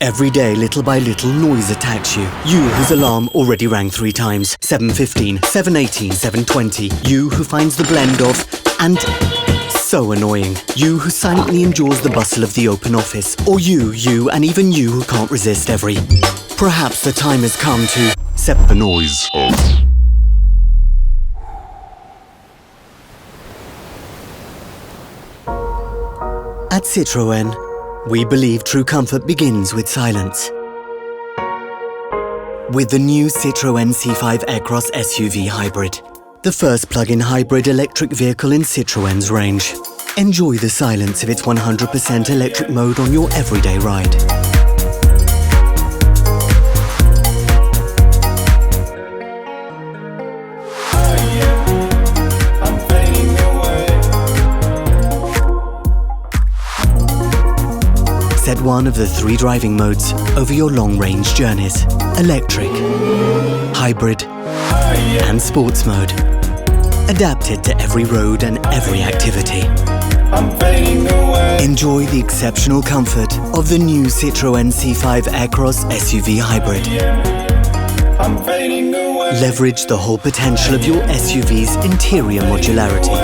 Every day, little by little, noise attacks you. You whose alarm already rang 3 times. 7:15, 7:18, 7:20. You who finds the blend of and so annoying. You who silently endures the bustle of the open office. Or you and even you who can't resist every. Perhaps the time has come to set the noise off. At Citroën, we believe true comfort begins with silence. With the new Citroën C5 Aircross SUV Hybrid, the first plug-in hybrid electric vehicle in Citroën's range. Enjoy the silence of its 100% electric mode on your everyday ride. Set one of the 3 driving modes over your long-range journeys: electric, hybrid, and sports mode. Adapted to every road and every activity. Enjoy the exceptional comfort of the new Citroën C5 Aircross SUV Hybrid. Leverage the whole potential of your SUV's interior modularity.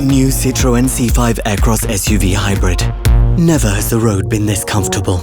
New Citroën C5 Aircross SUV Hybrid. Never has the road been this comfortable.